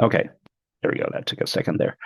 Okay. There we go. That took a second there.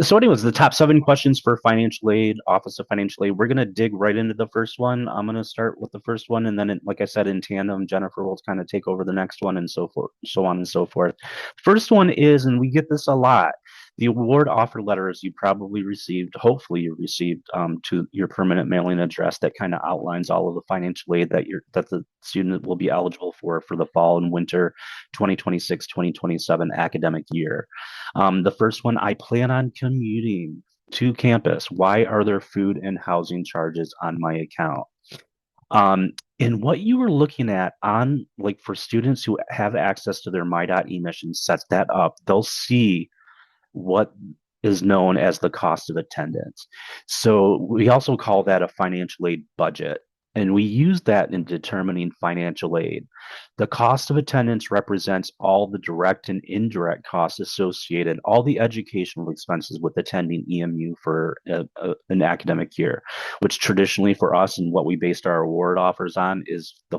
So anyways, the top 7 questions for financial aid, Office of Financial Aid. We're going to dig right into the first one. I'm going to start with the first one, and then, like I said, in tandem, Jennifer will kind of take over the next one, and so forth, so on and so forth. First one is, and we get this a lot, the award offer letters you probably received, hopefully you received, to your permanent mailing address that kind of outlines all of the financial aid that the student will be eligible for the fall and winter 2026-2027 academic year. The first one, I plan on commuting to campus. Why are there food and housing charges on my account? And what you were looking at on, like, for students who have access to their My.E mission sets that up, they'll see what is known as the cost of attendance. So we also call that a financial aid budget. And we use that in determining financial aid. The cost of attendance represents all the direct and indirect costs associated, all the educational expenses with attending EMU for an academic year, which traditionally for us and what we based our award offers on is the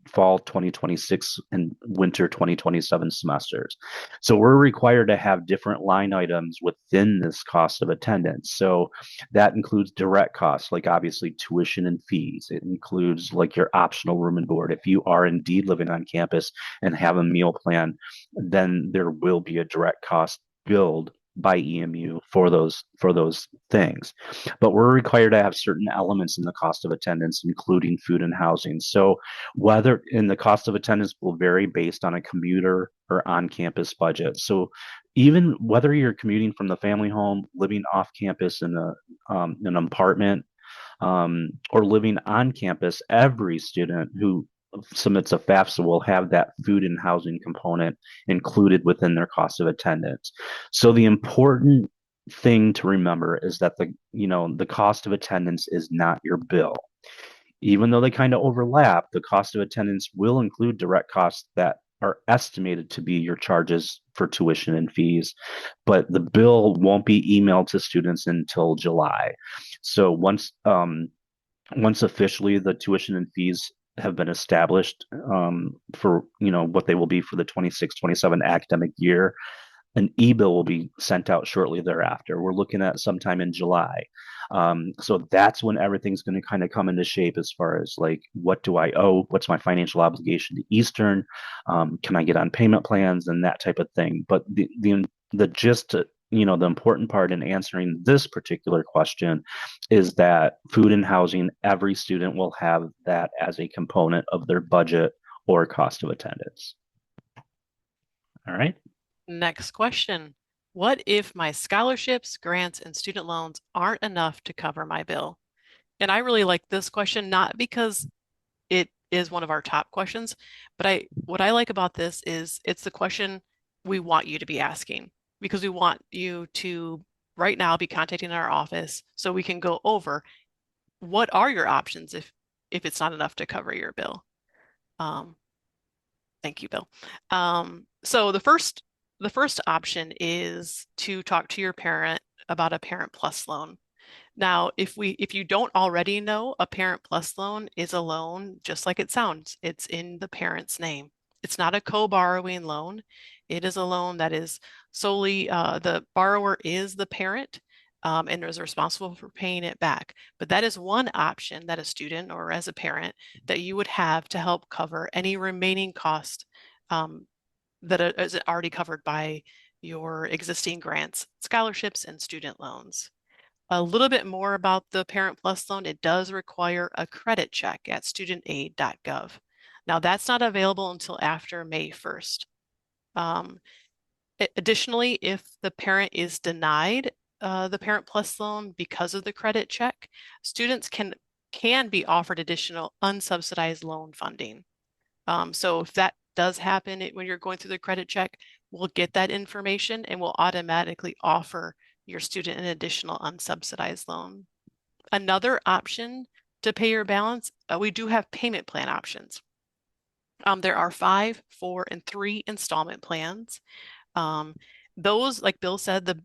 fall 2026 and winter 2027 semesters. So we're required to have different line items within this cost of attendance. So that includes direct costs, like obviously tuition and fees. It includes like your optional room and board. If you are indeed living on campus and have a meal plan, then there will be a direct cost billed by EMU for those things. But we're required to have certain elements in the cost of attendance, including food and housing. So whether in the cost of attendance will vary based on a commuter or on-campus budget. So even whether you're commuting from the family home, living off campus in an apartment, or living on campus, every student who submits a FAFSA will have that food and housing component included within their cost of attendance. So the important thing to remember is that the cost of attendance is not your bill. Even though they kind of overlap, the cost of attendance will include direct costs that are estimated to be your charges for tuition and fees, but the bill won't be emailed to students until July. So once officially the tuition and fees have been established, for what they will be for the 26-27 academic year, an e-bill will be sent out shortly thereafter. We're looking at sometime in July. So that's when everything's going to kind of come into shape as far as like, what do I owe? What's my financial obligation to Eastern? Can I get on payment plans and that type of thing? But the gist, the important part in answering this particular question is that food and housing, every student will have that as a component of their budget or cost of attendance. All right. Next question. What if my scholarships, grants, and student loans aren't enough to cover my bill? And I really like this question, not because it is one of our top questions, but what I like about this is it's the question we want you to be asking because we want you to right now be contacting our office so we can go over what are your options if it's not enough to cover your bill. Um, Thank you, Bill. So the first option is to talk to your parent about a Parent Plus loan. Now, if you don't already know, a Parent Plus loan is a loan just like it sounds. It's in the parent's name. It's not a co-borrowing loan. It is a loan that is solely the borrower is the parent, and is responsible for paying it back. But that is one option that a student or as a parent that you would have to help cover any remaining cost that is already covered by your existing grants, scholarships, and student loans. A little bit more about the Parent Plus loan. It does require a credit check at studentaid.gov. Now, that's not available until after May 1st. Additionally, if the parent is denied the Parent Plus loan because of the credit check, students can be offered additional unsubsidized loan funding. So if that does happen when you're going through the credit check, we'll get that information and we'll automatically offer your student an additional unsubsidized loan. Another option to pay your balance, we do have payment plan options. There are 5, 4, and 3 installment plans. Those, like Bill said,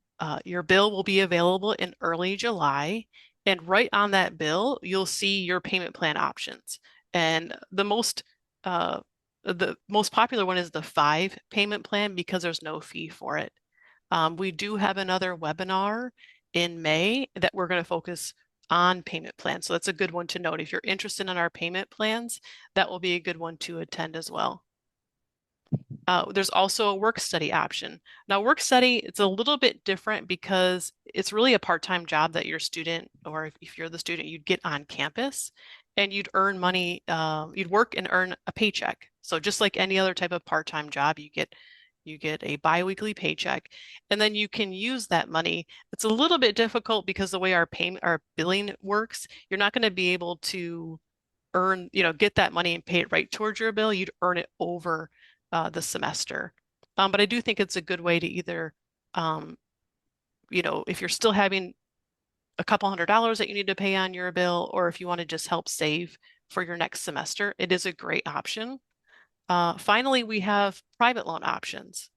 your bill will be available in early July, and right on that bill, you'll see your payment plan options. And the the most popular one is the 5 payment plan because there's no fee for it. We do have another webinar in May that we're going to focus on payment plans. So that's a good one to note. If you're interested in our payment plans, that will be a good one to attend as well. There's also a work study option. Now, work study, it's a little bit different because it's really a part-time job that your student, or if you're the student, you'd get on campus and you'd earn money, you'd work and earn a paycheck. So just like any other type of part-time job, you get a biweekly paycheck, and then you can use that money. It's a little bit difficult because the way our billing works, you're not going to be able to get that money and pay it right towards your bill. You'd earn it over the semester. But I do think it's a good way to either, um, if you're still having a couple $100s that you need to pay on your bill, or if you want to just help save for your next semester, it is a great option. Finally, we have private loan options.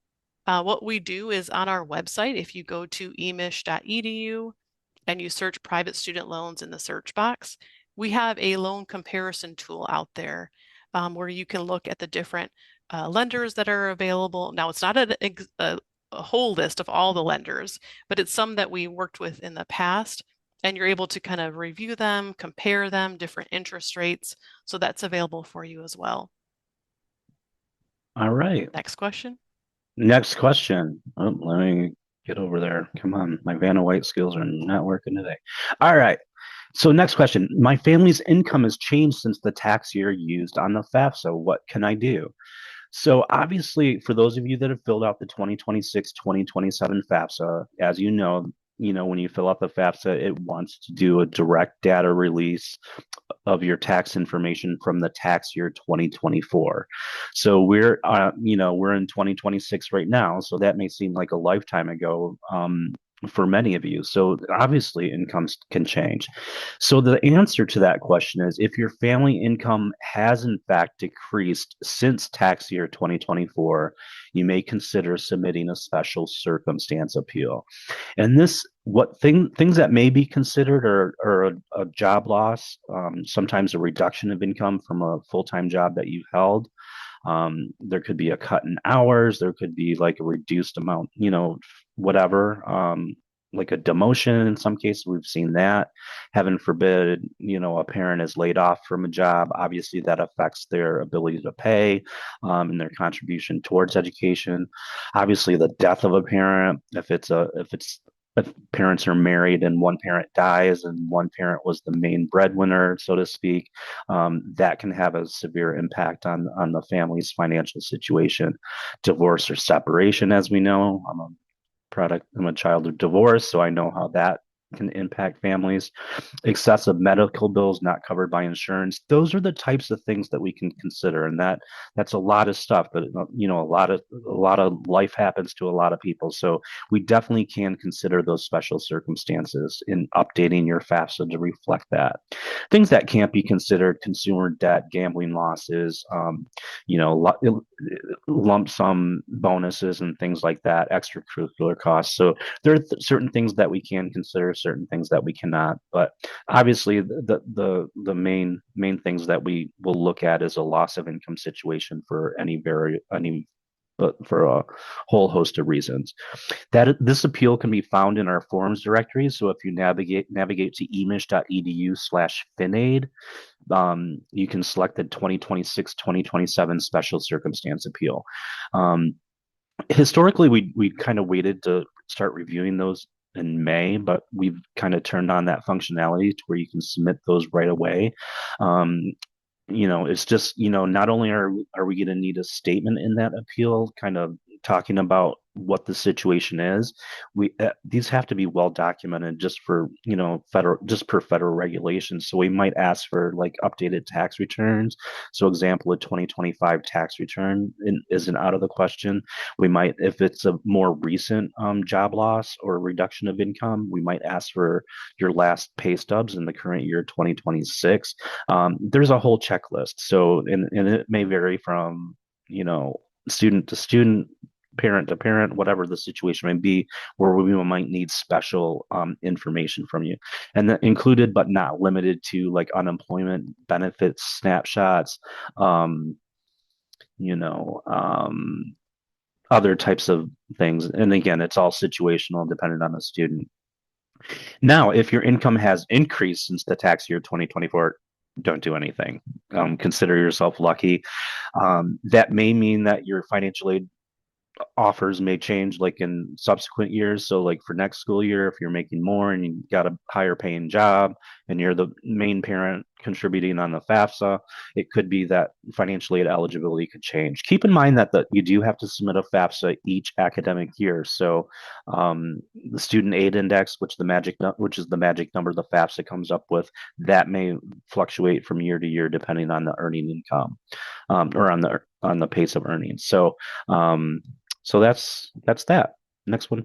What we do is on our website, if you go to emich.edu and you search private student loans in the search box, we have a loan comparison tool out there where you can look at the different lenders that are available. Now, it's not a whole list of all the lenders, but it's some that we worked with in the past, and you're able to kind of review them, compare them, different interest rates. So that's available for you as well. All right. Next question. Next question. Oh, let me get over there. Come on. My Vanna White skills are not working today. All right. So next question. My family's income has changed since the tax year used on the FAFSA. What can I do? So obviously, for those of you that have filled out the 2026-2027 FAFSA, as when you fill out the FAFSA, it wants to do a direct data release of your tax information from the tax year 2024. So we're in 2026 right now, so that may seem like a lifetime ago. For many of you. So obviously incomes can change. So the answer to that question is if your family income has in fact decreased since tax year 2024, you may consider submitting a special circumstance appeal. And things that may be considered are a job loss, sometimes a reduction of income from a full-time job that you held. There could be a cut in hours. There could be like a reduced amount, whatever, like a demotion. In some cases, we've seen that. Heaven forbid, a parent is laid off from a job. Obviously, that affects their ability to pay and their contribution towards education. Obviously, the death of a parent, if parents are married and one parent dies and one parent was the main breadwinner, so to speak, that can have a severe impact on the family's financial situation. Divorce or separation, as we know, I'm a child of divorce, so I know how that can impact families. Excessive medical bills not covered by insurance. Those are the types of things that we can consider, and that's a lot of stuff. But a lot of life happens to a lot of people, so we definitely can consider those special circumstances in updating your FAFSA to reflect that. Things that can't be considered: consumer debt, gambling losses, lump sum bonuses, and things like that, extracurricular costs. So there are certain things that we can consider, certain things that we cannot. But obviously, the main things that we will look at is a loss of income situation for but for a whole host of reasons. That this appeal can be found in our forums directory. So if you navigate to emich.edu/finaid, you can select the 2026-2027 special circumstance appeal. Historically, we kind of waited to start reviewing those in May, but we've kind of turned on that functionality to where you can submit those right away. It's just, not only are we going to need a statement in that appeal, kind of talking about what the situation is, these have to be well documented just for per federal regulations. So we might ask for like updated tax returns. So example, a 2025 tax return isn't out of the question. We might, if it's a more recent job loss or reduction of income, we might ask for your last pay stubs in the current year 2026. There's a whole checklist. So and it may vary from student to student, parent to parent, whatever the situation may be, where we might need special information from you. And that included but not limited to like unemployment benefits, snapshots, other types of things. And again, it's all situational, dependent on the student. Now, if your income has increased since the tax year 2024, don't do anything. Consider yourself lucky. That may mean that your financial aid offers may change like in subsequent years. So like for next school year, if you're making more and you got a higher paying job and you're the main parent contributing on the FAFSA, it could be that financial aid eligibility could change. Keep in mind that you do have to submit a FAFSA each academic year. So the student aid index, which is the magic number the FAFSA comes up with, that may fluctuate from year to year depending on the earning income or on the pace of earnings. So that's that. Next one.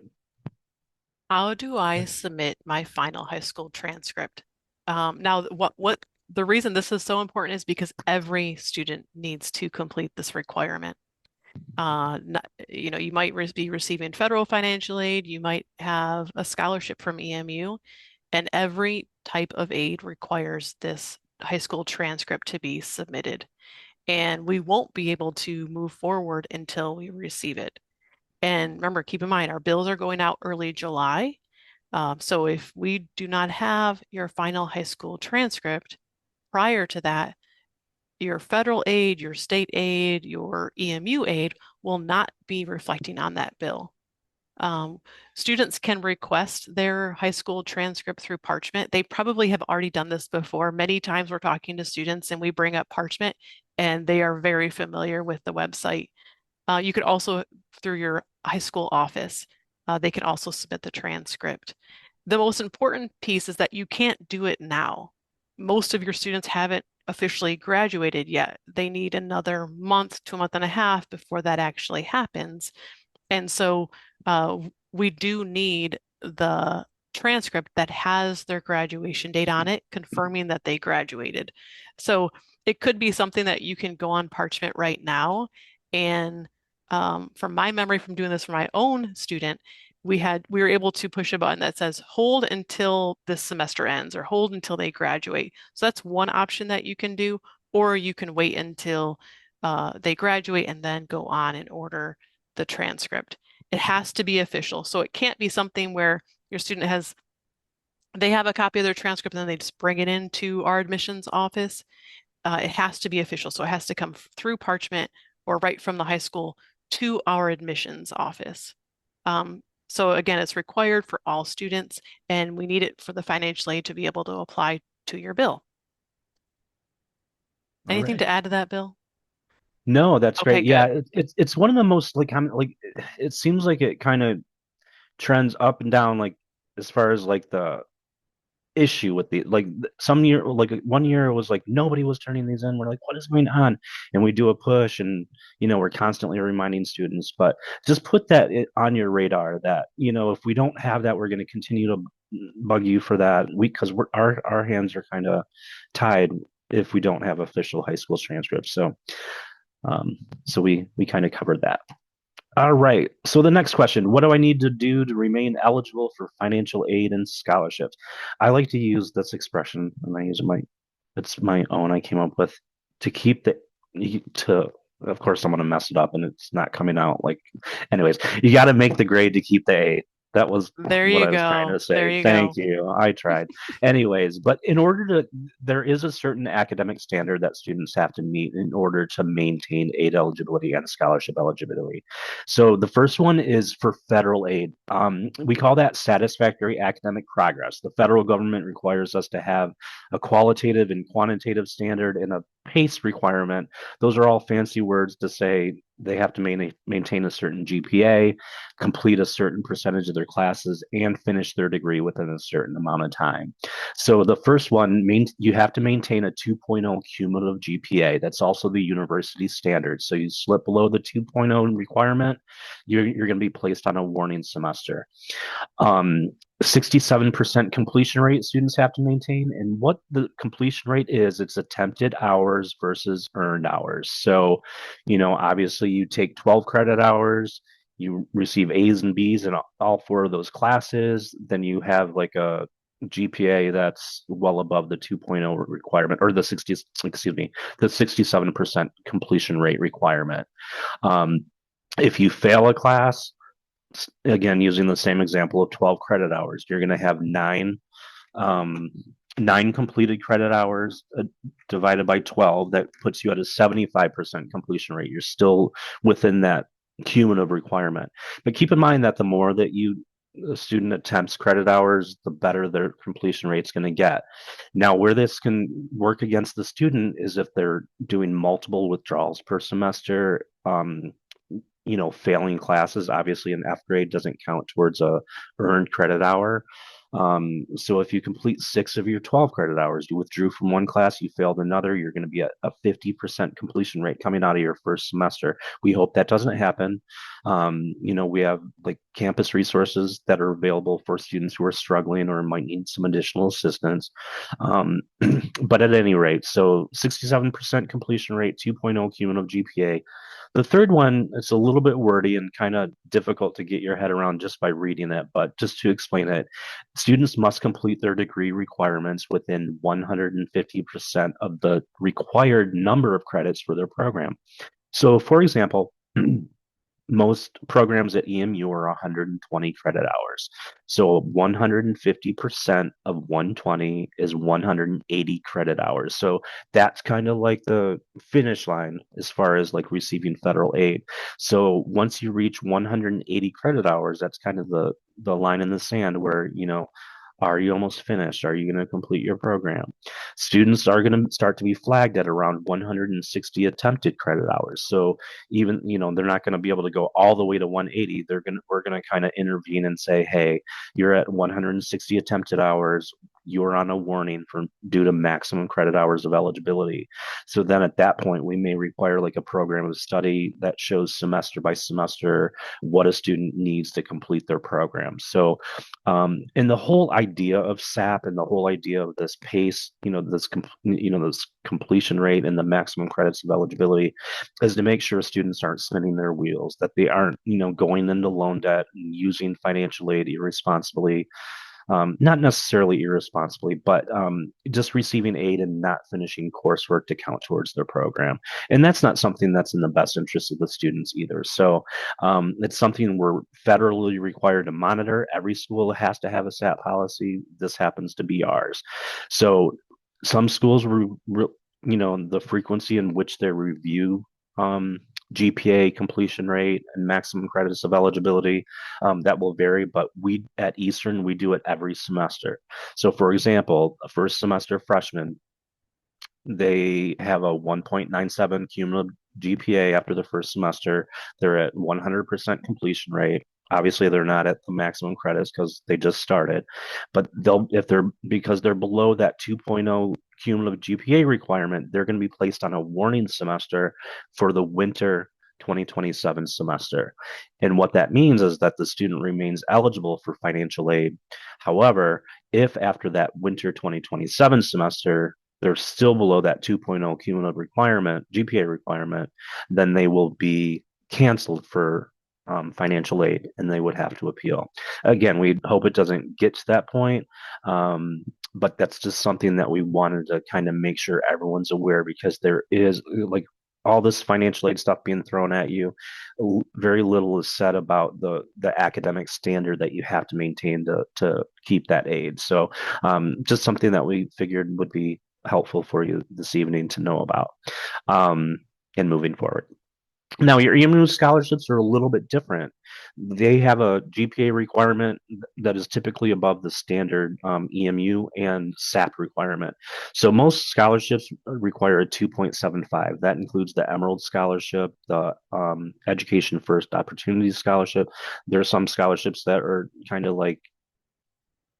How do I submit my final high school transcript? Now, what the reason this is so important is because every student needs to complete this requirement. You might be receiving federal financial aid, you might have a scholarship from EMU, and every type of aid requires this high school transcript to be submitted. And we won't be able to move forward until we receive it. And remember, keep in mind, our bills are going out early July. So if we do not have your final high school transcript prior to that, your federal aid, your state aid, your EMU aid will not be reflecting on that bill. Um, Students can request their high school transcript through Parchment. They probably have already done this before. Many times we're talking to students and we bring up Parchment and they are very familiar with the website. You could also, through your high school office, they can also submit the transcript. The most important piece is that you can't do it now. Most of your students haven't officially graduated yet. They need another month to a month and a half before that actually happens. And so we do need the transcript that has their graduation date on it, confirming that they graduated. So it could be something that you can go on Parchment right now. And from my memory from doing this for my own student, we were able to push a button that says hold until this semester ends or hold until they graduate. So that's one option that you can do, or you can wait until they graduate and then go on and order the transcript. It has to be official. So it can't be something where your student they have a copy of their transcript and then they just bring it into our admissions office. It has to be official. So it has to come through Parchment or right from the high school to our admissions office. So again, it's required for all students, and we need it for the financial aid to be able to apply to your bill. All Anything right. to add to that, Bill? No, that's Okay, great. Yeah, good. it's one of the most like it seems like it kind of trends up and down like as far as like the issue with the like some year like one year it was like nobody was turning these in. We're like, what is going on? And we do a push and we're constantly reminding students, but just put that on your radar that if we don't have that, we're going to continue to bug you for that week because our hands are kind of tied if we don't have official high school transcripts. Um, so we kind of covered that. All right. So the next question, what do I need to do to remain eligible for financial aid and scholarships? I like to use this expression, and it's my own I came up with to keep to of course I'm gonna mess it up and it's not coming out like anyways, you gotta make the grade to keep the A. That was There what you I was trying go. to There say. you Thank go. you. I tried. Anyways, but there is a certain academic standard that students have to meet in order to maintain aid eligibility and scholarship eligibility. So the first one is for federal aid. We call that satisfactory academic progress. The federal government requires us to have a qualitative and quantitative standard and a PACE requirement. Those are all fancy words to say they have to maintain a certain GPA, complete a certain percentage of their classes, and finish their degree within a certain amount of time. So the first one, you have to maintain a 2.0 cumulative GPA. That's also the university standard. So you slip below the 2.0 requirement, you're going to be placed on a warning semester. 67% completion rate students have to maintain. And what the completion rate is, it's attempted hours versus earned hours. So, obviously you take 12 credit hours, you receive A's and B's in all four of those classes. Then you have like a GPA that's well above the 2.0 requirement, or the 60, excuse me, the 67% completion rate requirement. Um, if you fail a class, again, using the same example of 12 credit hours, you're going to have um, nine completed credit hours divided by 12. That puts you at a 75% completion rate. You're still within that cumulative requirement. But keep in mind that the more that a student attempts credit hours, the better their completion rate's going to get. Now, where this can work against the student is if they're doing multiple withdrawals per semester. Failing classes, obviously an F grade doesn't count towards a earned credit hour. So if you complete 6 of your 12 credit hours, you withdrew from one class, you failed another, you're going to be at a 50% completion rate coming out of your first semester. We hope that doesn't happen. We have like campus resources that are available for students who are struggling or might need some additional assistance. But at any rate, so 67% completion rate, 2.0 cumulative GPA. The third one, it's a little bit wordy and kind of difficult to get your head around just by reading it, but just to explain it, students must complete their degree requirements within 150% of the required number of credits for their program. So, for example, most programs at EMU are 120 credit hours. So 150% of 120 is 180 credit hours. So that's kind of like the finish line as far as like receiving federal aid. So once you reach 180 credit hours, that's kind of the line in the sand where, are you almost finished? Are you going to complete your program? Students are going to start to be flagged at around 160 attempted credit hours. So even, they're not going to be able to go all the way to 180. We're going to kind of intervene and say, hey, you're at 160 attempted hours. You're on a warning due to maximum credit hours of eligibility. So then at that point, we may require like a program of study that shows semester by semester what a student needs to complete their program. So, and the whole idea of SAP and the whole idea of this pace, this completion rate and the maximum credits of eligibility is to make sure students aren't spinning their wheels, that they aren't, going into loan debt and using financial aid irresponsibly, not necessarily irresponsibly, but just receiving aid and not finishing coursework to count towards their program. And that's not something that's in the best interest of the students either. So it's something we're federally required to monitor. Every school has to have a SAT policy. This happens to be ours. So some schools, the frequency in which they review um, GPA completion rate and maximum credits of eligibility. That will vary, but we at Eastern, we do it every semester. So, for example, a first semester freshman, they have a 1.97 cumulative GPA after the first semester. They're at 100% completion rate. Obviously, they're not at the maximum credits because they just started, but because they're below that 2.0 cumulative GPA requirement, they're going to be placed on a warning semester for the winter 2027 semester. And what that means is that the student remains eligible for financial aid. However, if after that winter 2027 semester, they're still below that 2.0 cumulative GPA requirement, then they will be canceled for financial aid and they would have to appeal. Again, we hope it doesn't get to that point, but that's just something that we wanted to kind of make sure everyone's aware because there is like all this financial aid stuff being thrown at you. Very little is said about the academic standard that you have to maintain to keep that aid. So just something that we figured would be helpful for you this evening to know about and moving forward. Now, your EMU scholarships are a little bit different. They have a GPA requirement that is typically above the standard EMU and SAP requirement. So most scholarships require a 2.75. That includes the Emerald Scholarship, the Education First Opportunity Scholarship. There are some scholarships that are kind of like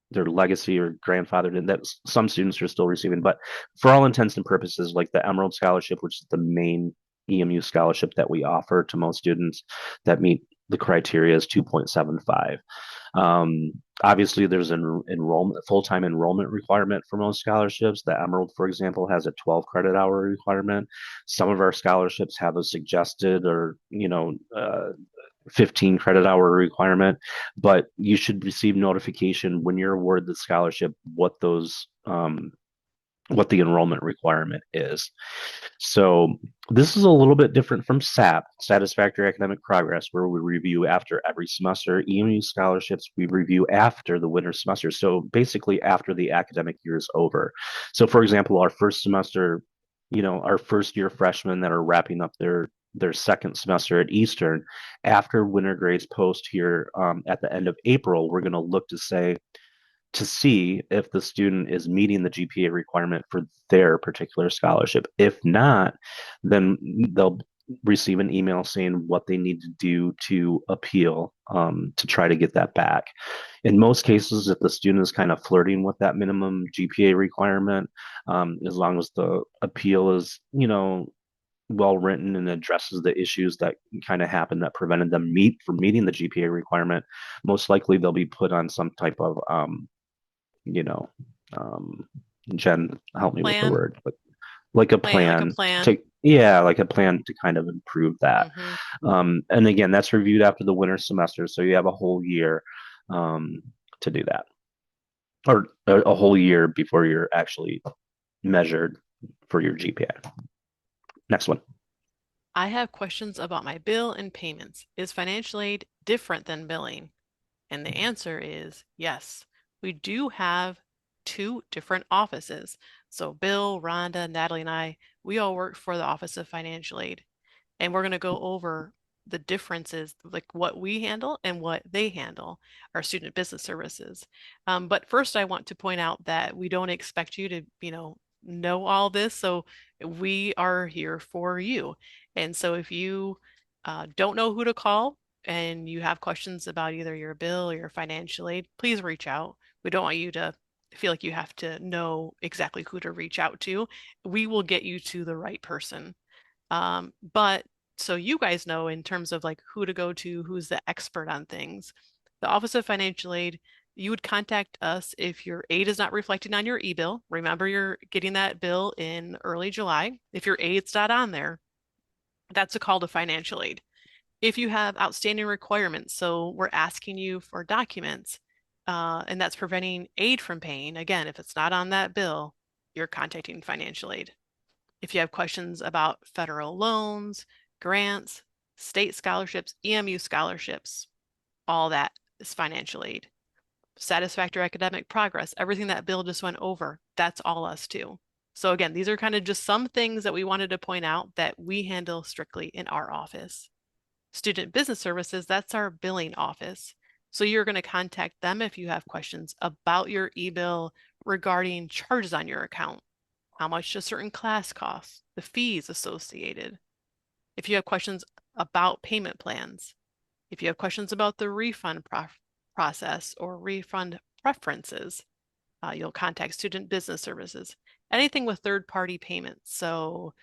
their legacy or grandfathered and that some students are still receiving. But for all intents and purposes, like the Emerald Scholarship, which is the main EMU scholarship that we offer to most students that meet the criteria is 2.75. Obviously, there's an full-time enrollment requirement for most scholarships. The Emerald, for example, has a 12 credit hour requirement. Some of our scholarships have a suggested or 15 credit hour requirement, but you should receive notification when you're awarded the scholarship what the enrollment requirement is. So this is a little bit different from SAP, Satisfactory Academic Progress, where we review after every semester. EMU scholarships, we review after the winter semester. So basically after the academic year is over. So for example, our first semester, our first year freshmen that are wrapping up their second semester at Eastern, after winter grades post here at the end of April, we're going to look to see if the student is meeting the GPA requirement for their particular scholarship. If not, then they'll receive an email saying what they need to do to appeal to try to get that back. In most cases, if the student is kind of flirting with that minimum GPA requirement, as long as the appeal is, well written and addresses the issues that kind of happened that prevented them from meeting the GPA requirement, most likely they'll be put on some type of you know, um, Jen, help me with the Plan, word, but like a like a plan plan. to, yeah, like a plan to kind of improve that. Hmm. And again, that's reviewed after the winter semester, so you have a whole year um, to do that, or a whole year before you're actually measured for your GPA. Next one. I have questions about my bill and payments. Is financial aid different than billing? And the answer is yes. We do have two different offices. So Bill, Rhonda, Natalie, and I, we all work for the Office of Financial Aid. And we're going to go over the differences, like what we handle and what they handle, our student business services. But first, I want to point out that we don't expect you to, know all this. So we are here for you. And so if you don't know who to call and you have questions about either your bill or your financial aid, please reach out. We don't want you to feel like you have to know exactly who to reach out to. We will get you to the right person. But so you guys know in terms of like who to go to, who's the expert on things, the Office of Financial Aid, you would contact us if your aid is not reflecting on your e-bill. Remember, you're getting that bill in early July. If your aid's not on there, that's a call to financial aid. If you have outstanding requirements, so we're asking you for documents, and that's preventing aid from paying, again, if it's not on that bill, you're contacting financial aid. If you have questions about federal loans, grants, state scholarships, EMU scholarships, all that is financial aid. Satisfactory academic progress, everything that Bill just went over, that's all us too. So again, these are kind of just some things that we wanted to point out that we handle strictly in our office. Student business services, that's our billing office. So you're going to contact them if you have questions about your e-bill regarding charges on your account, how much a certain class costs, the fees associated. If you have questions about payment plans, if you have questions about the refund process or refund preferences, you'll contact Student Business Services. Anything with third-party payments, so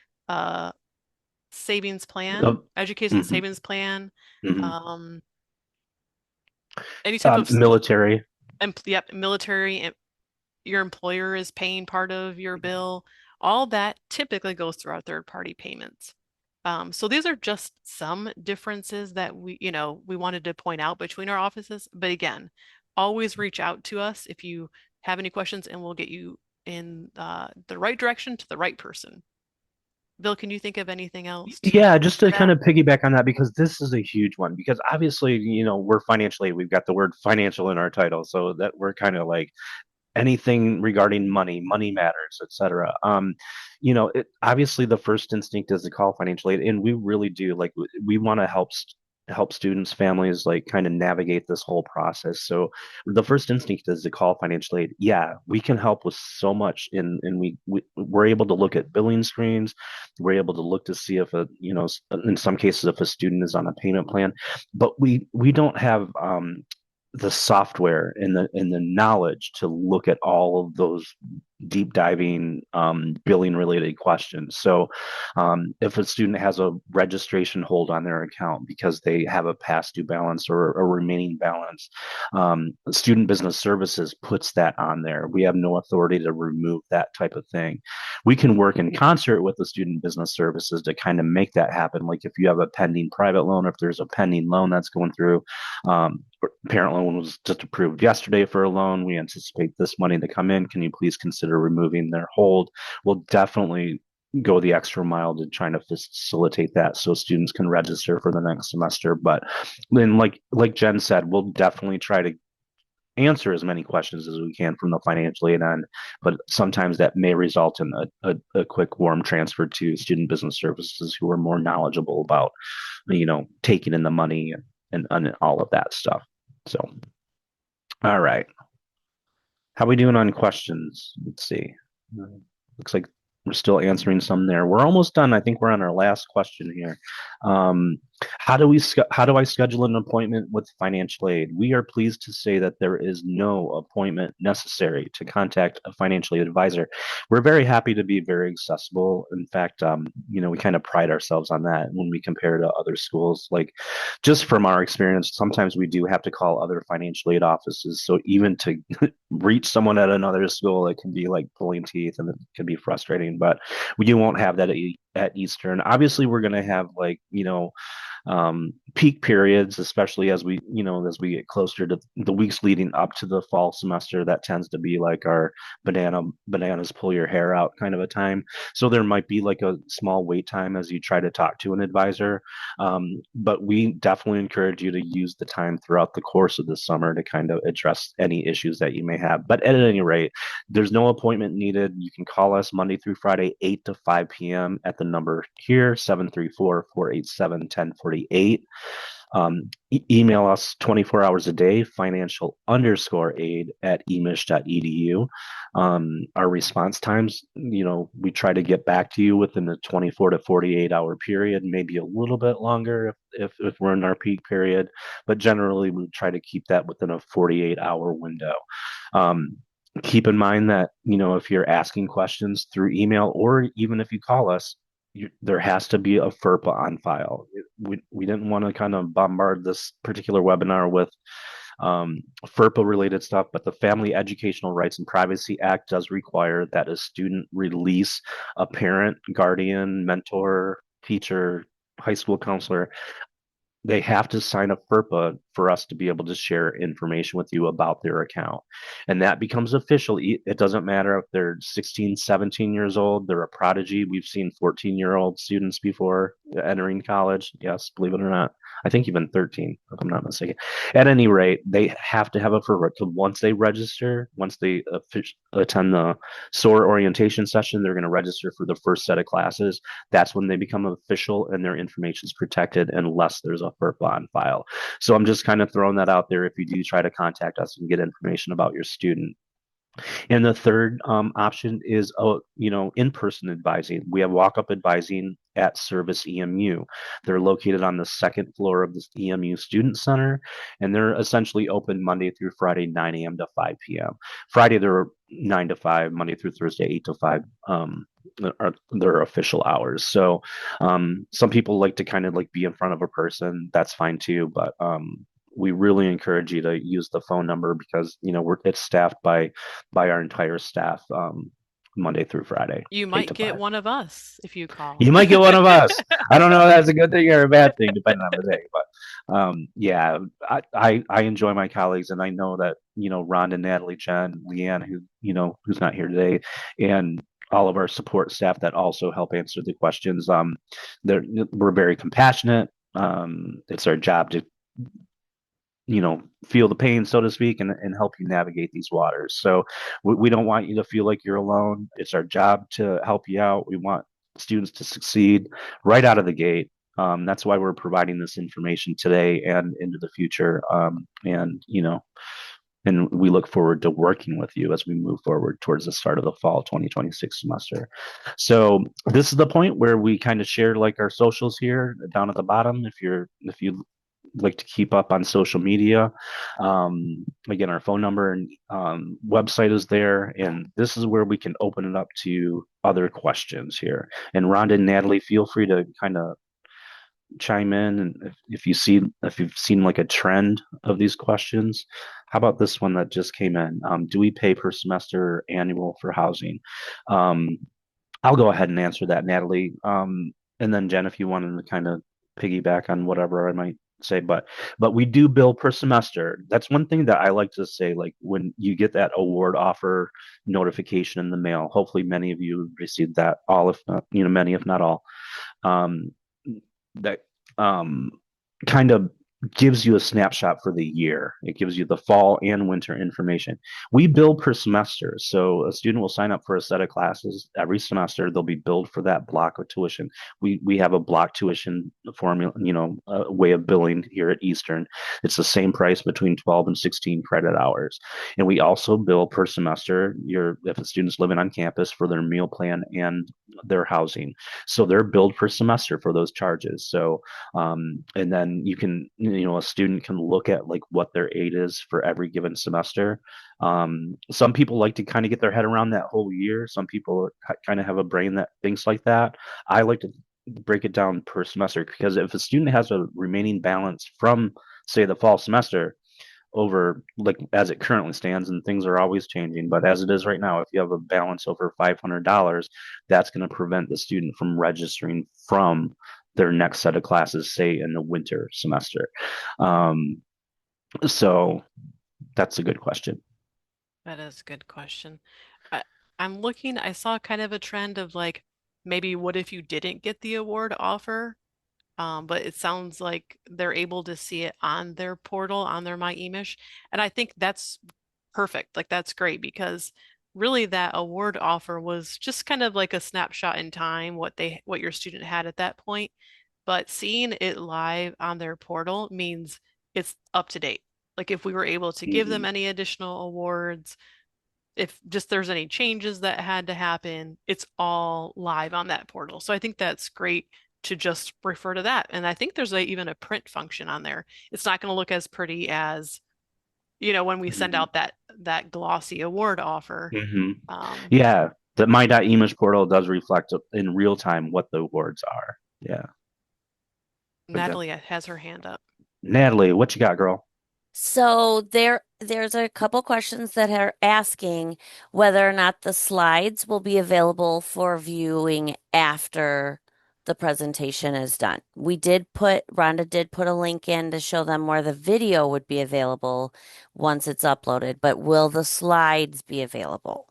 savings plan, Oh, education mhm, savings plan, mhm. um, any type of, Military. yep, military, your employer is paying part of your bill. All that typically goes through our third-party payments. So these are just some differences that we wanted to point out between our offices. But again, always reach out to us if you have any questions, and we'll get you in the right direction to the right person. Bill, can you think of anything else to Yeah, just to to kind that? of piggyback on that, because this is a huge one. Because obviously, we're financially, we've got the word financial in our title, so that we're kind of like anything regarding money, money matters, etc. Obviously the first instinct is to call financial aid, and we really do like we want to help students, families like kind of navigate this whole process. So the first instinct is to call financial aid. Yeah, we can help with so much, and we're able to look at billing screens. We're able to look to see if in some cases if a student is on a payment plan, but we don't have the software and the knowledge to look at all of those deep diving billing related questions. So if a student has a registration hold on their account because they have a past due balance or a remaining balance, student business services puts that on there. We have no authority to remove that type of thing. We can work in concert with the student business services to kind of make that happen. Like if you have a pending private loan, if there's a pending loan that's going through, parent loan was just approved yesterday for a loan. We anticipate this money to come in. Can you please consider removing their hold? We'll definitely go the extra mile to trying to facilitate that so students can register for the next semester. But then, like Jen said, we'll definitely try to answer as many questions as we can from the financial aid end, but sometimes that may result in a quick warm transfer to student business services who are more knowledgeable about, taking in the money and all of that stuff. So, all right. How are we doing on questions? Let's see. Looks like we're still answering some there. We're almost done. I think we're on our last question here. How do I schedule an appointment with financial aid? We are pleased to say that there is no appointment necessary to contact a financial aid advisor. We're very happy to be very accessible. In fact, we kind of pride ourselves on that when we compare to other schools. Like, just from our experience, sometimes we do have to call other financial aid offices. So even to reach someone at another school, it can be like pulling teeth and it can be frustrating. But we won't have that at Eastern. Obviously, we're going to have peak periods, especially as we get closer to the weeks leading up to the fall semester. That tends to be like our bananas pull your hair out kind of a time. So there might be like a small wait time as you try to talk to an advisor. But we definitely encourage you to use the time throughout the course of the summer to kind of address any issues that you may have. But at any rate, there's no appointment needed. You can call us Monday through Friday, 8 to 5 p.m. at the number here, 734-487-1048. Email us 24 hours a day, financial_aid@emish.edu. Our response times, we try to get back to you within the 24 to 48 hour period, maybe a little bit longer if we're in our peak period, but generally we try to keep that within a 48-hour window. Keep in mind that, if you're asking questions through email or even if you call us, there has to be a FERPA on file. We didn't want to kind of bombard this particular webinar with FERPA related stuff, but the Family Educational Rights and Privacy Act does require that a student release a parent, guardian, mentor, teacher, high school counselor. They have to sign a FERPA for us to be able to share information with you about their account. And that becomes official. It doesn't matter if they're 16, 17 years old, they're a prodigy. We've seen 14-year-old students before entering college. Yes, believe it or not. I think even 13, if I'm not mistaken. At any rate, they have to have a FERPA. So once they register, once they attend the SOAR orientation session, they're going to register for the first set of classes. That's when they become official and their information is protected unless there's a FERPA on file. So I'm just kind of throwing that out there if you do try to contact us and get information about your student. And the third option is, in-person advising. We have walk-up advising at Service EMU. They're located on the second floor of the EMU Student Center, and they're essentially open Monday through Friday, 9 a.m. to 5 p.m. Friday, they're 9 to 5, Monday through Thursday, 8 to 5. Are their official hours. So some people like to kind of like be in front of a person. That's fine too, but we really encourage you to use the phone number because it's staffed by our entire staff Monday through Friday. You might get one of us if you call. You might get one of us. I don't know if that's a good thing or a bad thing, depending on the day. But yeah, I enjoy my colleagues, and I know that Rhonda, Natalie, Jen, Leanne, who's not here today, and all of our support staff that also help answer the questions. We're very compassionate. It's our job to feel the pain, so to speak, and help you navigate these waters. So we don't want you to feel like you're alone. It's our job to help you out. We want students to succeed right out of the gate. That's why we're providing this information today and into the future. And we look forward to working with you as we move forward towards the start of the fall 2026 semester. So this is the point where we kind of share like our socials here down at the bottom. If you like to keep up on social media, again, our phone number and website is there, and this is where we can open it up to other questions here. And Rhonda and Natalie, feel free to kind of chime in, and if you've seen like a trend of these questions. How about this one that just came in? Do we pay per semester or annual for housing? Um, I'll go ahead and answer that, Natalie. And then Jen, if you wanted to kind of piggyback on whatever I might say, but we do bill per semester. That's one thing that I like to say. Like when you get that award offer notification in the mail, hopefully many of you received that. All, if not, many, if not all. Um, that um, kind of gives you a snapshot for the year. It gives you the fall and winter information. We bill per semester. So a student will sign up for a set of classes every semester. They'll be billed for that block of tuition. We have a block tuition formula, a way of billing here at Eastern. It's the same price between 12 and 16 credit hours. And we also bill per semester if a student's living on campus for their meal plan and their housing. So they're billed per semester for those charges. So and then a student can look at like what their aid is for every given semester. Some people like to kind of get their head around that whole year. Some people kind of have a brain that thinks like that. I like to break it down per semester, because if a student has a remaining balance from, say, the fall semester over, like as it currently stands, and things are always changing, but as it is right now, if you have a balance over $500, that's going to prevent the student from registering from their next set of classes, say in the winter semester. Um, so that's a good question. That is a good question. I, I saw kind of a trend of like maybe what if you didn't get the award offer? But it sounds like they're able to see it on their portal, on their My Emish. And I think that's perfect. Like that's great because really that award offer was just kind of like a snapshot in time, what your student had at that point. But seeing it live on their portal means it's up to date. Like if we were able to give them Mm-hmm. any additional awards, if just there's any changes that had to happen, it's all live on that portal. So I think that's great to just refer to that. And I think there's even a print function on there. It's not going to look as pretty as, when we send Mm-hmm. out that glossy award offer. Mm-hmm. Um, Yeah, the my.emish portal does reflect in real time what the awards are. Yeah. Okay. Natalie has her hand up. Natalie, what you got, girl? So there's a couple questions that are asking whether or not the slides will be available for viewing after the presentation is done. Rhonda did put a link in to show them where the video would be available once it's uploaded, but will the slides be available?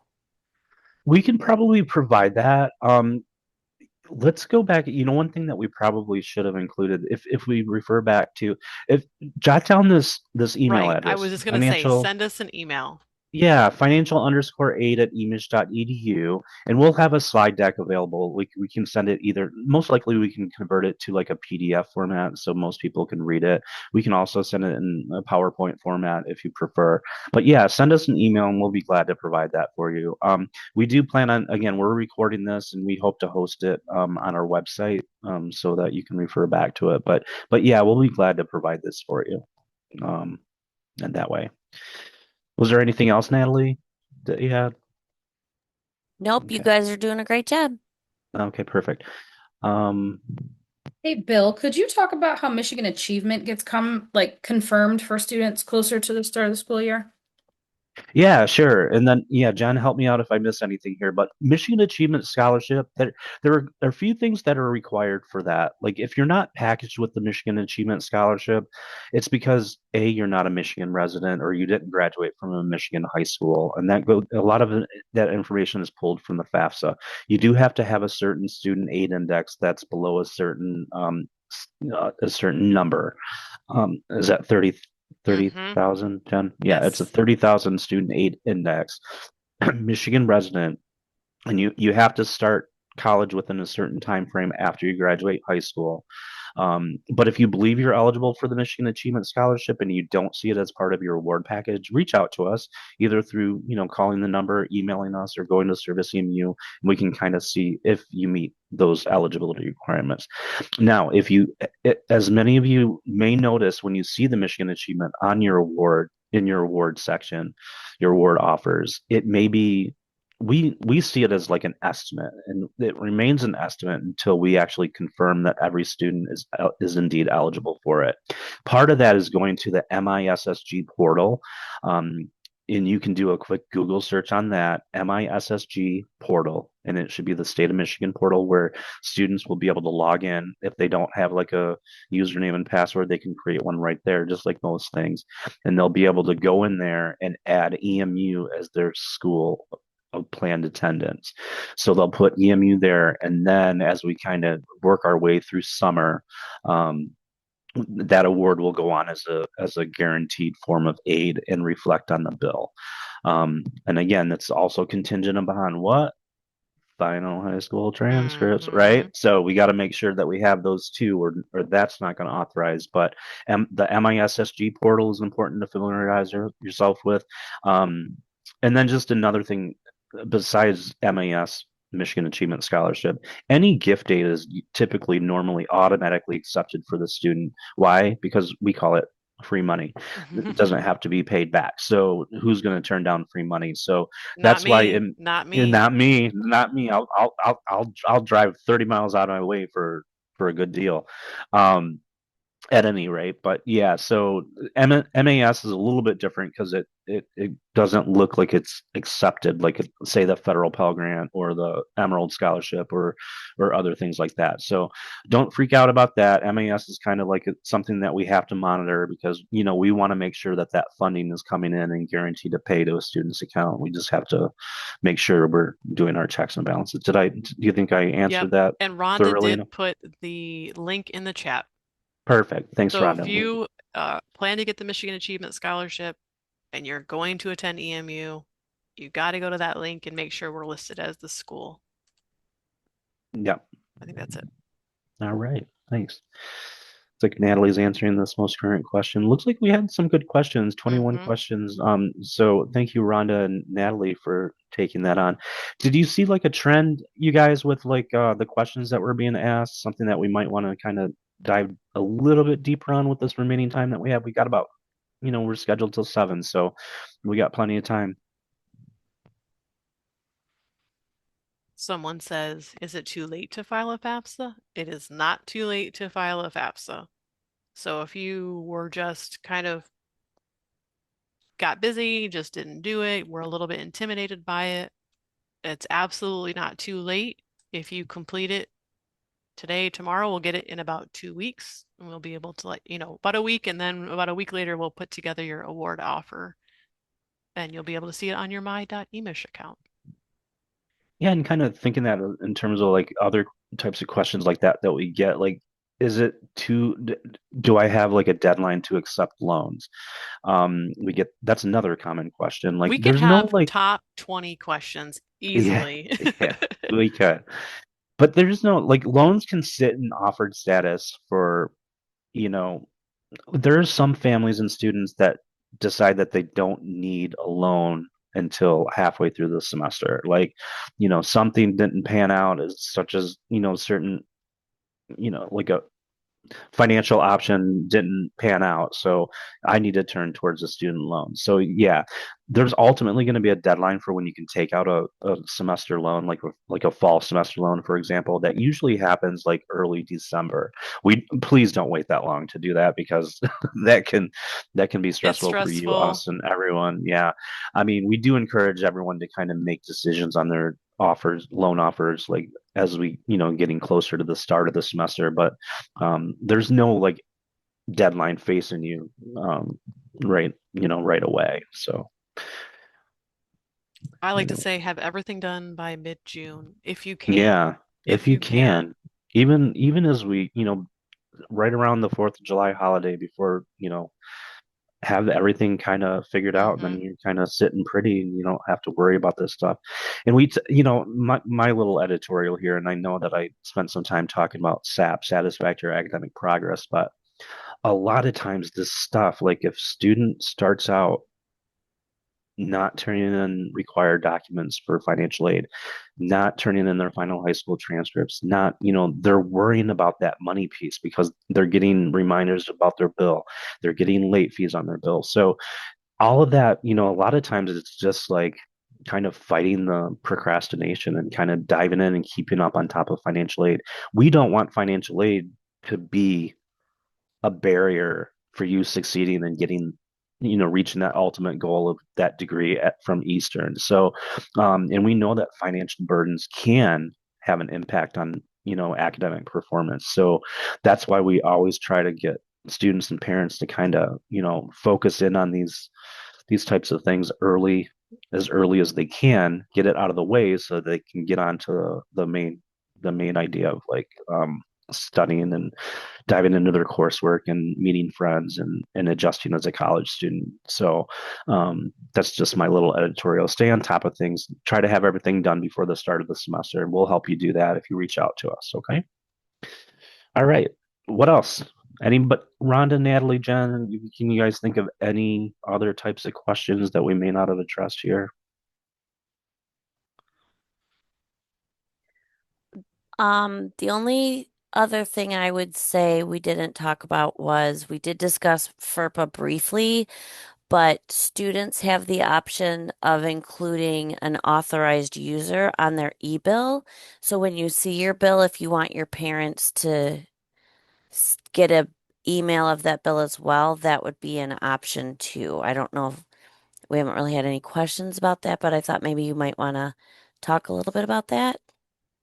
We can probably provide that. Let's go back. One thing that we probably should have included, if we refer back to, if jot down this email Right. I address, was just going to say, financial. send us an email. Yeah, financial_aid@emish.edu, and we'll have a slide deck available. We can send it either, most likely we can convert it to like a PDF format so most people can read it. We can also send it in a PowerPoint format if you prefer. But yeah, send us an email and we'll be glad to provide that for you. We do plan on, again, we're recording this and we hope to host it on our website so that you can refer back to it. But yeah, we'll be glad to provide this for you um, and that way. Was there anything else, Natalie, that you had? Nope, you Okay. guys are doing a great job. Okay, perfect. Um, Hey, Bill, could you talk about how Michigan achievement gets confirmed for students closer to the start of the school year? Yeah, sure. And then, yeah, John, help me out if I miss anything here. But Michigan Achievement Scholarship, there are a few things that are required for that. Like if you're not packaged with the Michigan Achievement Scholarship, it's because A, you're not a Michigan resident or you didn't graduate from a Michigan high school. And a lot of that information is pulled from the FAFSA. You do have to have a certain student aid index that's below a certain number. Is that Mm-hmm. 30,000, Jen? Yeah, it's a Yes. 30,000 student aid index. Michigan resident, and you have to start college within a certain time frame after you graduate high school. But if you believe you're eligible for the Michigan Achievement Scholarship and you don't see it as part of your award package, reach out to us either through, calling the number, emailing us, or going to Service EMU, and we can kind of see if you meet those eligibility requirements. Now, as many of you may notice when you see the Michigan Achievement on your award, in your award section, your award offers, it may be we see it as like an estimate, and it remains an estimate until we actually confirm that every student is indeed eligible for it. Part of that is going to the MISSG portal. And you can do a quick Google search on that MISSG portal, and it should be the state of Michigan portal where students will be able to log in. If they don't have like a username and password, they can create one right there, just like most things. And they'll be able to go in there and add EMU as their school of planned attendance. So they'll put EMU there, and then as we kind of work our way through summer, that award will go on as a guaranteed form of aid and reflect on the bill. And again, it's also contingent upon what? Final high school transcripts, right? So we got to make sure that we have those two, or that's not going to authorize. But the MISSG portal is important to familiarize yourself with. And then just another thing, besides MAS, Michigan Achievement Scholarship, any gift aid is typically normally automatically accepted for the student. Why? Because we call it free money. It doesn't have to be paid back. So who's going to turn down free money? So that's why not me. Not me. I'll drive 30 miles out of my way for a good deal. At any rate, but yeah, so MAS is a little bit different because it doesn't look like it's accepted, like say the federal Pell Grant or the Emerald Scholarship or other things like that. So don't freak out about that. MAS is kind of like something that we have to monitor because we want to make sure that funding is coming in and guaranteed to pay to a student's account. We just have to make sure we're doing our checks and balances. Do you think I answered that? And Rhonda thoroughly? did put the link in the chat. Perfect. Thanks, So Rhonda. if you plan to get the Michigan Achievement Scholarship and you're going to attend EMU, you got to go to that link and make sure we're listed as the school. Yep. I think that's it. All right. Thanks. It's like Natalie's answering this most current question. Looks like we had some good questions, 21 questions. So thank you, Rhonda and Natalie, for taking that on. Did you see like a trend, you guys, with like the questions that were being asked? Something that we might want to kind of dive a little bit deeper on with this remaining time that we have. We got about, we're scheduled till 7, so we got plenty of time. Someone says, is it too late to file a FAFSA? It is not too late to file a FAFSA. So if you were just kind of got busy, just didn't do it, were a little bit intimidated by it, it's absolutely not too late. If you complete it today, tomorrow, we'll get it in about 2 weeks, and we'll be able to let about a week, and then about a week later, we'll put together your award offer, and you'll be able to see it on your my.emish account. Yeah, and kind of thinking that in terms of like other types of questions like that we get, like, is it do I have like a deadline to accept loans? That's another common question. Like, we could there's have no like top 20 questions easily. Yeah, we could. But there's no like loans can sit in offered status for, there's some families and students that decide that they don't need a loan until halfway through the semester. Like, something didn't pan out as such as, certain, like a financial option didn't pan out, so I need to turn towards a student loan. So yeah, there's ultimately going to be a deadline for when you can take out a semester loan, like a fall semester loan, for example. That usually happens like early December. Please don't wait that long to do that, because that can be stressful for you, us, and everyone. Yeah, I mean, we do encourage everyone to kind of make decisions on their loan offers, like as we getting closer to the start of the semester, but there's no like deadline facing you right away. So I like to say have everything done by mid-June if you can. Yeah, if you can. Even as we right around the 4th of July holiday, before have everything kind of figured out, and then you're kind of sitting pretty and you don't have to worry about this stuff. And my little editorial here, and I know that I spent some time talking about SAP, satisfactory academic progress, but a lot of times this stuff, like if student starts out not turning in required documents for financial aid, not turning in their final high school transcripts, not, they're worrying about that money piece because they're getting reminders about their bill. They're getting late fees on their bill. So all of that, a lot of times it's just like kind of fighting the procrastination and kind of diving in and keeping up on top of financial aid. We don't want financial aid to be a barrier for you succeeding and getting reaching that ultimate goal of that degree from Eastern. So and we know that financial burdens can have an impact on academic performance. So that's why we always try to get students and parents to kind of focus in on these types of things as early as they can, get it out of the way so they can get on to the main idea of like studying and diving into their coursework and meeting friends and adjusting as a college student. So that's just my little editorial. Stay on top of things. Try to have everything done before the start of the semester. And we'll help you do that if you reach out to us. Okay. All right. What else? But Rhonda, Natalie, Jen, can you guys think of any other types of questions that we may not have addressed here? The only other thing I would say we didn't talk about was we did discuss FERPA briefly, but students have the option of including an authorized user on their e-bill. So when you see your bill, if you want your parents to get a email of that bill as well, that would be an option too. I don't know if we haven't really had any questions about that, but I thought maybe you might want to talk a little bit about that.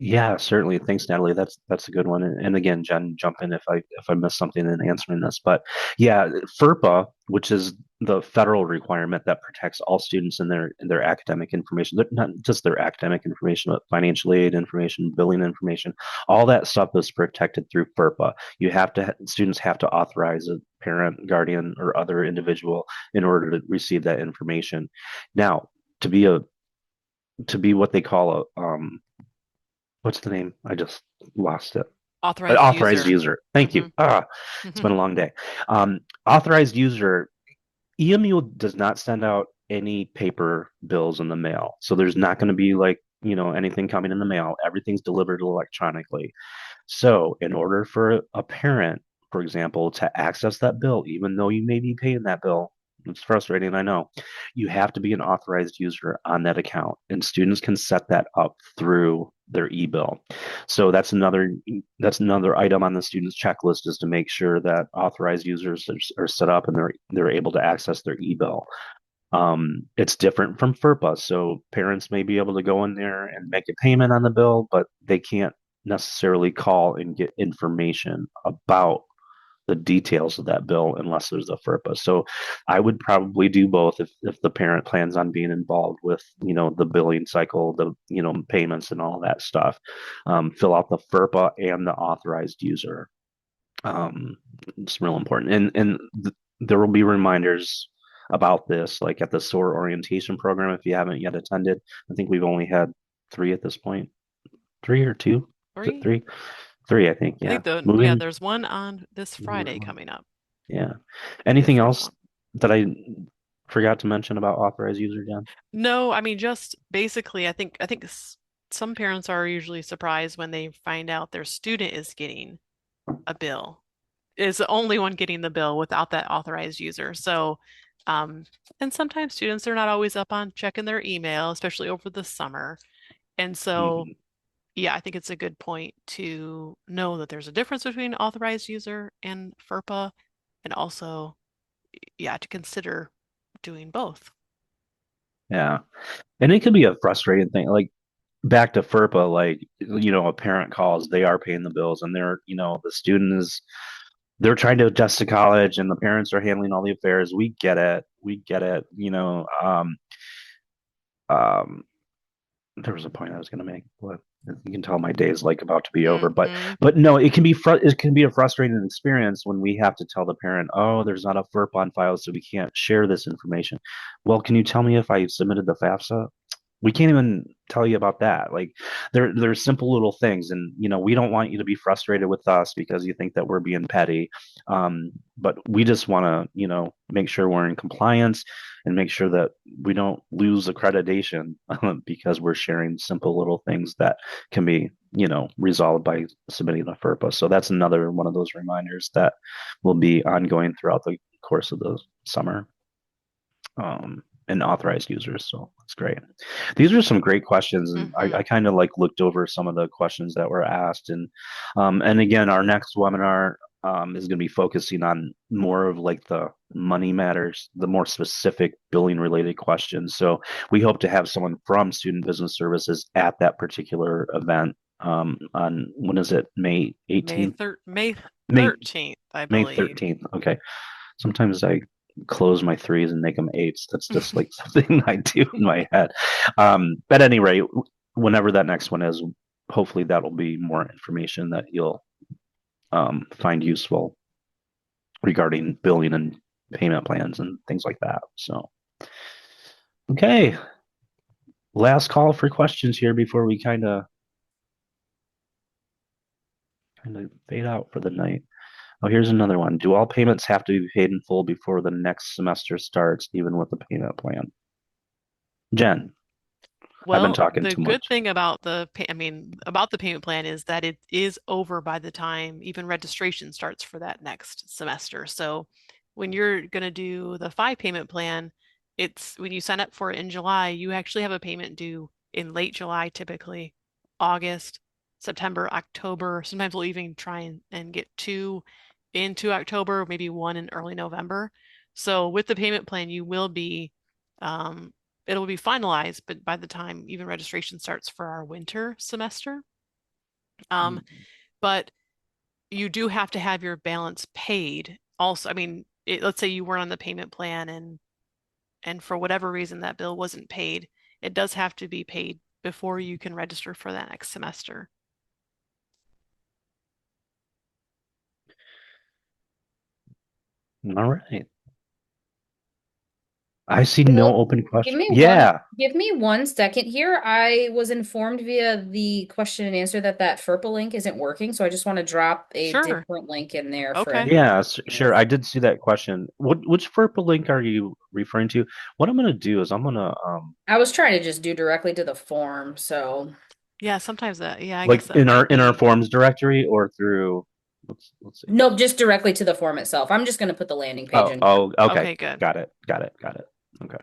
Yeah, certainly. Thanks, Natalie. That's a good one. And again, Jen, jump in if I missed something in answering this. But yeah, FERPA, which is the federal requirement that protects all students in their academic information, not just their academic information, but financial aid information, billing information, all that stuff is protected through FERPA. Students have to authorize a parent, guardian, or other individual in order to receive that information. Now, to be what they call what's the name? I just lost it. An Authorized authorized user. user. Thank you. It's been a long day. Authorized user, EMU does not send out any paper bills in the mail. So there's not going to be like, anything coming in the mail. Everything's delivered electronically. So in order for a parent, for example, to access that bill, even though you may be paying that bill, it's frustrating, I know, you have to be an authorized user on that account, and students can set that up through their e-bill. So that's another item on the student's checklist, is to make sure that authorized users are set up and they're able to access their e-bill. It's different from FERPA. So parents may be able to go in there and make a payment on the bill, but they can't necessarily call and get information about the details of that bill unless there's a FERPA. So I would probably do both if the parent plans on being involved with, the billing cycle, the, payments and all that stuff. Fill out the FERPA and the authorized user. It's real important. And there will be reminders about this, like at the SOAR orientation program, if you haven't yet attended. I think we've only had 3 at this point. 3 or 2? Is it 3? 3? 3, I think. I Yeah. think Moving. there's one on this Friday coming up. Yeah. Be the Anything first else one. that I forgot to mention about authorized user, John? No, I mean, just basically, I think some parents are usually surprised when they find out their student is getting a bill, is the only one getting the bill without that authorized user. So, um, and sometimes students are not always up on checking their email, especially over the summer. And so, Mhm. yeah, I think it's a good point to know that there's a difference between authorized user and FERPA, and also, yeah, to consider doing both. Yeah. And it could be a frustrating thing. Like back to FERPA, like, a parent calls, they are paying the bills, and the student they're trying to adjust to college, and the parents are handling all the affairs. We get it. We get it. Um, there was a point I was going to make. What? You can tell my day is like about to be over, Mm-hmm. but no, it can be a frustrating experience when we have to tell the parent, oh, there's not a FERP on file, so we can't share this information. Well, can you tell me if I submitted the FAFSA? We can't even tell you about that. Like there's simple little things, and we don't want you to be frustrated with us because you think that we're being petty. But we just want to make sure we're in compliance and make sure that we don't lose accreditation because we're sharing simple little things that can be resolved by submitting a FERPA. So that's another one of those reminders that will be ongoing throughout the course of the summer. And authorized users. So that's great. These are some great questions, and I kind of like looked over some of the questions that were asked, and again, our next webinar is going to be focusing on more of like the money matters, the more specific billing related questions. So we hope to have someone from Student Business Services at that particular event on when is it, May 18th? May 13th, I May believe. 13th. Okay. Sometimes I close my threes and make them eights. That's just like something I do in my head. At any rate, whenever that next one is, hopefully that'll be more information that you'll find useful regarding billing and payment plans and things like that. So, okay. Last call for questions here before we kind of fade out for the night. Oh, here's another one. Do all payments have to be paid in full before the next semester starts, even with the payment plan? Jen, I've been Well, talking the too good much. thing about about the payment plan is that it is over by the time even registration starts for that next semester. So when you're going to do the 5 payment plan, it's when you sign up for it in July, you actually have a payment due in late July, typically August, September, October. Sometimes we'll even try and get 2 into October, maybe 1 in early November. So with the payment plan, you will be it'll be finalized, but by the time even registration starts for our winter semester. But you do have to have your balance paid. Also, I mean, let's say you weren't on the payment plan and for whatever reason that bill wasn't paid, it does have to be paid before you can register for that next semester. All right. I see no open questions. Yeah. Give me 1 second here. I was informed via the question and answer that FERPA link isn't working, so I just want to drop a Sure. different link in there for Okay. Yeah, sure. I did see that question. Which FERPA link are you referring to? What I'm gonna do is I'm gonna I was trying to just do directly to the form, so Yeah, sometimes that, yeah, I like guess that might in our be. forms directory or through let's see. nope, just directly to the form itself. I'm just going to put the landing page in. Okay. Okay, good. Got it. Okay.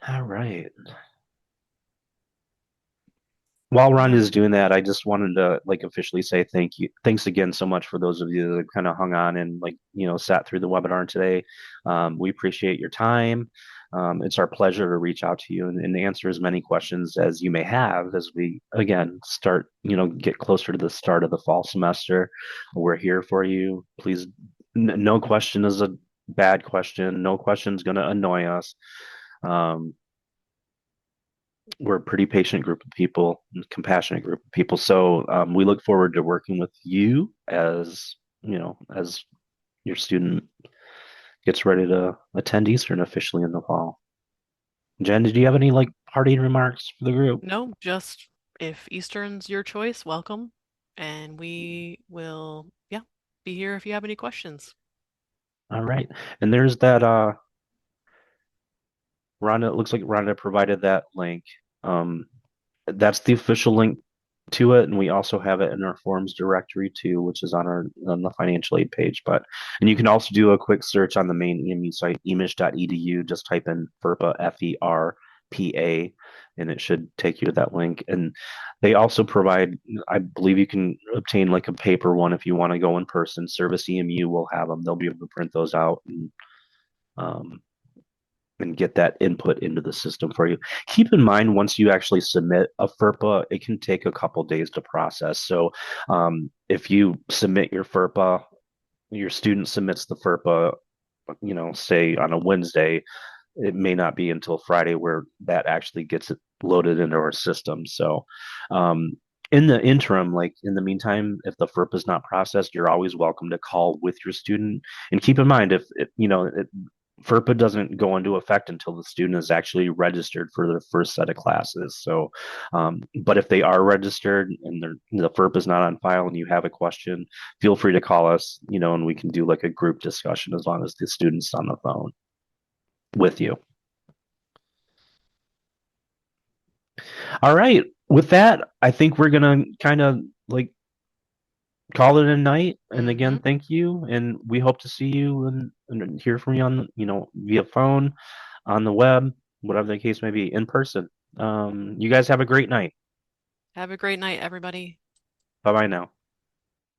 All right. While Rhonda is doing that, I just wanted to like officially say thank you. Thanks again so much for those of you that kind of hung on and sat through the webinar today. We appreciate your time. It's our pleasure to reach out to you and answer as many questions as you may have as we again start, get closer to the start of the fall semester. We're here for you. Please, no question is a bad question. No question is going to annoy us. We're a pretty patient group of people, compassionate group of people. So we look forward to working with you as as your student gets ready to attend Eastern officially in the fall. Jen, did you have any like parting remarks for the group? No, just if Eastern's your choice, welcome. And we will, yeah, be here if you have any questions. All right. And there's that Rhonda, it looks like Rhonda provided that link. That's the official link to it, and we also have it in our forms directory too, which is on the financial aid page. And you can also do a quick search on the main EMU site, emish.edu. Just type in FERPA, FERPA, and it should take you to that link. And they also provide, I believe you can obtain like a paper one if you want to go in person. Service EMU will have them. They'll be able to print those out um, and get that input into the system for you. Keep in mind, once you actually submit a FERPA, it can take a couple days to process. So if you submit your FERPA, your student submits the FERPA, say on a Wednesday, it may not be until Friday where that actually gets it loaded into our system. So, in the interim, like in the meantime, if the FERP is not processed, you're always welcome to call with your student. And keep in mind, if it, FERPA doesn't go into effect until the student is actually registered for their first set of classes. So, but if they are registered and the FERP is not on file and you have a question, feel free to call us, and we can do like a group discussion as long as the student's on the phone with you. All right. With that, I think we're gonna kind of like call it a night. And again, thank you, and we hope to see you and hear from you on via phone, on the web, whatever the case may be, in person. You guys have a great night. Have a great night, everybody. Bye bye now.